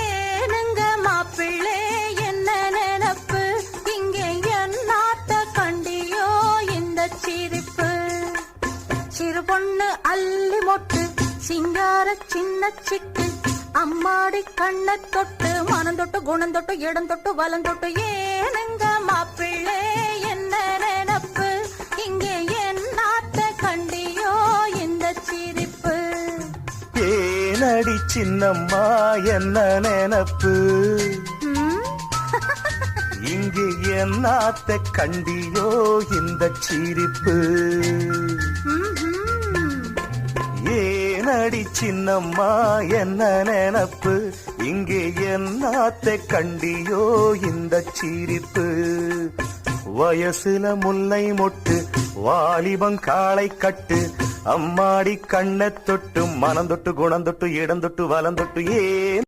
ஏனுங்க மாப்பிள்ளை என்ன நினப்பு, இங்கே என்னாத்த கண்டியோ இந்த சிரிப்பு. சிறு பொண்ணு அள்ளி மொட்டு சிங்கார சின்ன சிட்டு, அம்மாடி கண்ண தொட்டு மனம் தொட்டு குணம் தொட்டு இடம் தொட்டு வலம் தொட்டு. ஏனுங்க மாப்பிள்ளை என்ன நினப்பு, இங்கே என்னாத்த கண்டியோ இந்த சிரிப்பு. ஏனடி சின்னம்மா என்ன நினப்பு, இங்கே என்னாத்த கண்டியோ இந்த சிரிப்பு. ஏனடி சின்னம்மா என்ன நினப்பு, இங்கே என்னாத்த கண்டியோ இந்த சிரிப்பு. வயசுல முல்லை மொட்டு வாலிபம் காளை கட்டு, அம்மாடி கண்ண தொட்டு மனம் தொட்டு குணம் தொட்டு இடம் தொட்டு வலம் தொட்டு. ஏன்